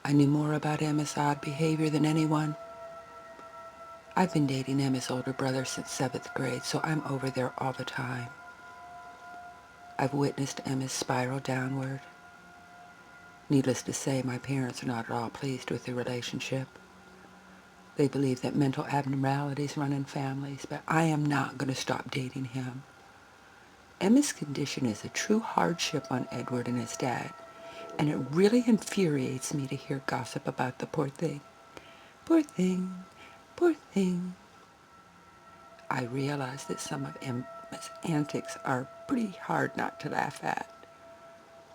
I knew more about Emma's odd behavior than anyone. I've been dating Emma's older brother since 7th grade, so I'm over there all the time. I've witnessed Emma's spiral downward. Needless to say, my parents are not at all pleased with the relationship. They believe that mental abnormalities run in families, but I am not going to stop dating him. Emma's condition is a true hardship on Edward and his dad, and it really infuriates me to hear gossip about the poor thing. Poor thing, poor thing. I realize that some of Emma's antics are pretty hard not to laugh at.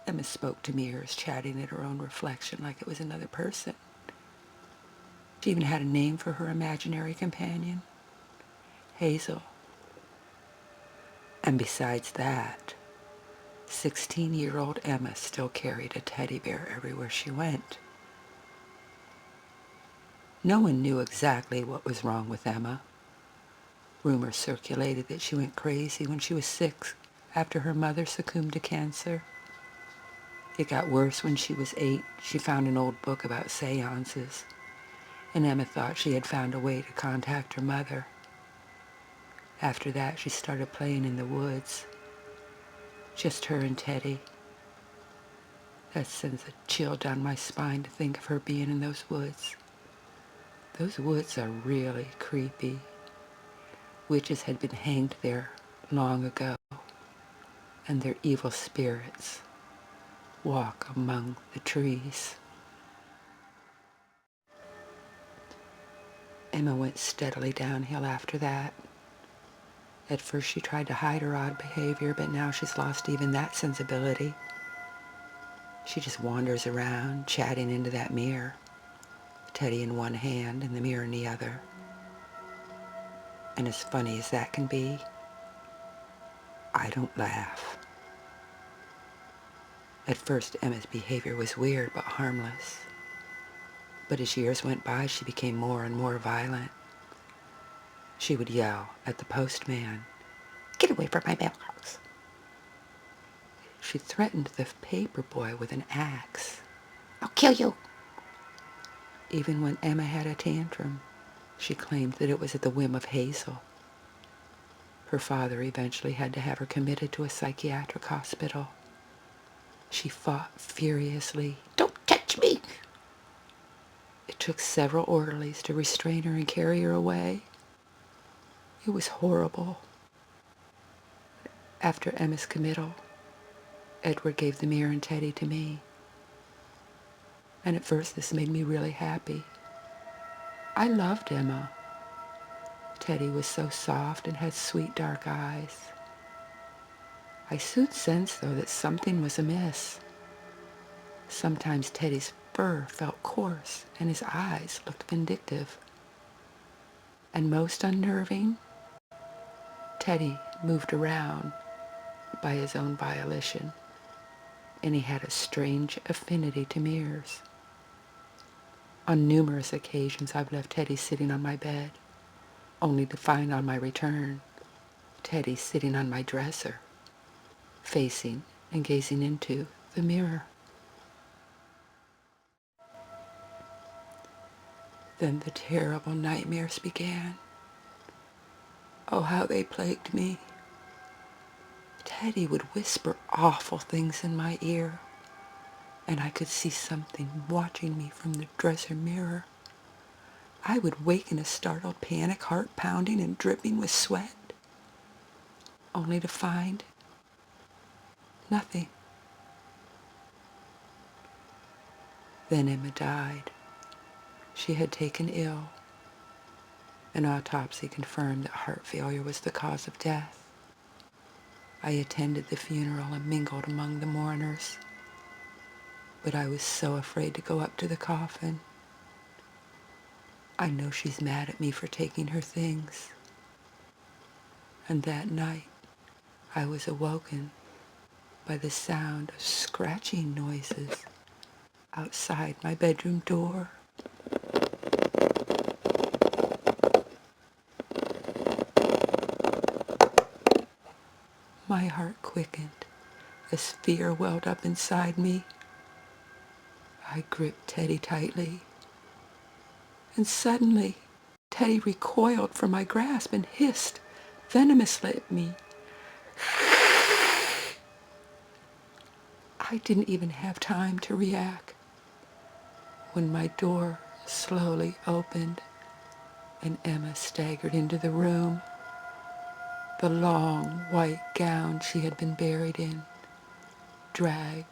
Emma spoke to mirrors, chatting at her own reflection like it was another person. She even had a name for her imaginary companion, Hazel. And besides that, 16-year-old Emma still carried a teddy bear everywhere she went. No one knew exactly what was wrong with Emma. Rumors circulated that she went crazy when she was 6 after her mother succumbed to cancer. It got worse when she was 8. She found an old book about seances, and Emma thought she had found a way to contact her mother. After that, she started playing in the woods. Just her and Teddy. That sends a chill down my spine to think of her being in those woods. Those woods are really creepy. Witches had been hanged there long ago, and their evil spirits walk among the trees. Emma went steadily downhill after that. At first she tried to hide her odd behavior, but now she's lost even that sensibility. She just wanders around, chatting into that mirror, Teddy in one hand and the mirror in the other. And as funny as that can be, I don't laugh. At first, Emma's behavior was weird but harmless. But as years went by, she became more and more violent. She would yell at the postman, "Get away from my mailbox!" She threatened the paper boy with an axe. "I'll kill you!" Even when Emma had a tantrum, she claimed that it was at the whim of Hazel. Her father eventually had to have her committed to a psychiatric hospital. She fought furiously. "Don't touch me!" It took several orderlies to restrain her and carry her away. It was horrible. After Emma's committal, Edward gave the mirror and Teddy to me. And at first this made me really happy. I loved Emma. Teddy was so soft and had sweet dark eyes. I soon sensed, though, that something was amiss. Sometimes Teddy's fur felt coarse and his eyes looked vindictive. And most unnerving, Teddy moved around by his own volition, and he had a strange affinity to mirrors. On numerous occasions, I've left Teddy sitting on my bed, only to find on my return Teddy sitting on my dresser, facing and gazing into the mirror. Then the terrible nightmares began. Oh, how they plagued me. Teddy would whisper awful things in my ear, and I could see something watching me from the dresser mirror. I would wake in a startled panic, heart pounding and dripping with sweat, only to find nothing. Then Emma died. She had taken ill. An autopsy confirmed that heart failure was the cause of death. I attended the funeral and mingled among the mourners, but I was so afraid to go up to the coffin. I know she's mad at me for taking her things. And that night, I was awoken by the sound of scratching noises outside my bedroom door. My heart quickened as fear welled up inside me. I gripped Teddy tightly, and suddenly Teddy recoiled from my grasp and hissed venomously at me. I didn't even have time to react when my door slowly opened and Emma staggered into the room. The long white gown she had been buried in dragged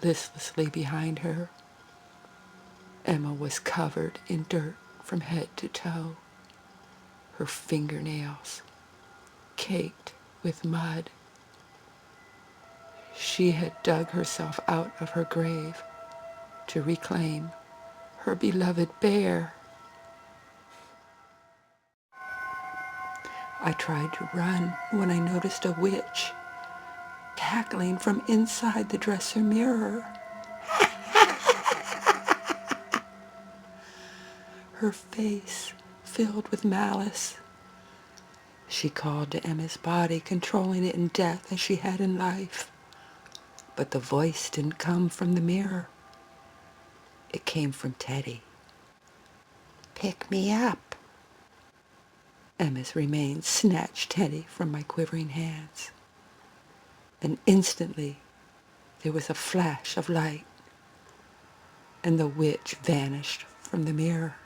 listlessly behind her. Emma was covered in dirt from head to toe, her fingernails caked with mud. She had dug herself out of her grave to reclaim her beloved bear. I tried to run when I noticed a witch cackling from inside the dresser mirror. Her face filled with malice. She called to Emma's body, controlling it in death as she had in life. But the voice didn't come from the mirror. It came from Teddy. "Pick me up." Emma's remains snatched Teddy from my quivering hands. And instantly, there was a flash of light, and the witch vanished from the mirror.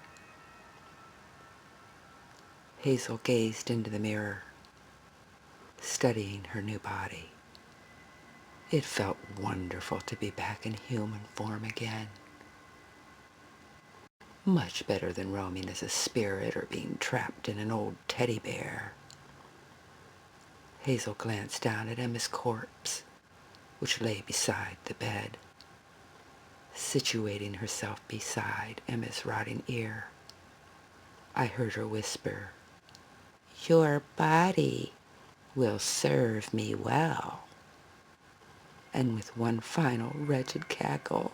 Hazel gazed into the mirror, studying her new body. It felt wonderful to be back in human form again. Much better than roaming as a spirit or being trapped in an old teddy bear. Hazel glanced down at Emma's corpse, which lay beside the bed. Situating herself beside Emma's rotting ear, I heard her whisper, "Your body will serve me well." And with one final wretched cackle,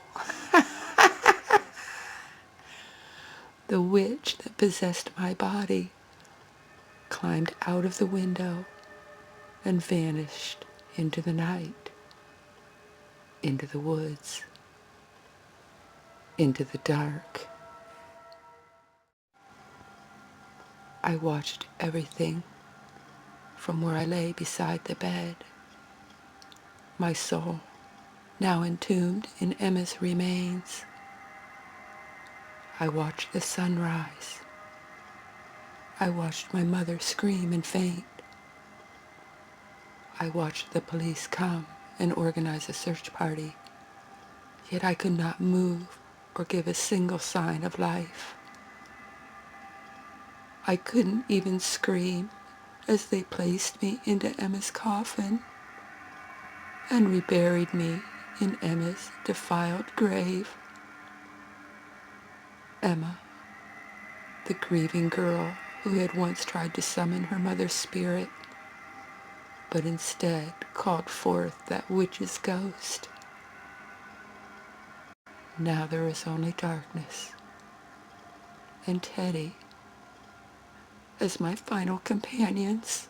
the witch that possessed my body climbed out of the window and vanished into the night, into the woods, into the dark. I watched everything from where I lay beside the bed, my soul now entombed in Emma's remains. I watched the sunrise. I watched my mother scream and faint. I watched the police come and organize a search party, yet I could not move or give a single sign of life. I couldn't even scream as they placed me into Emma's coffin and reburied me in Emma's defiled grave. Emma, the grieving girl who had once tried to summon her mother's spirit, but instead called forth that witch's ghost. Now there is only darkness, and Teddy as my final companions.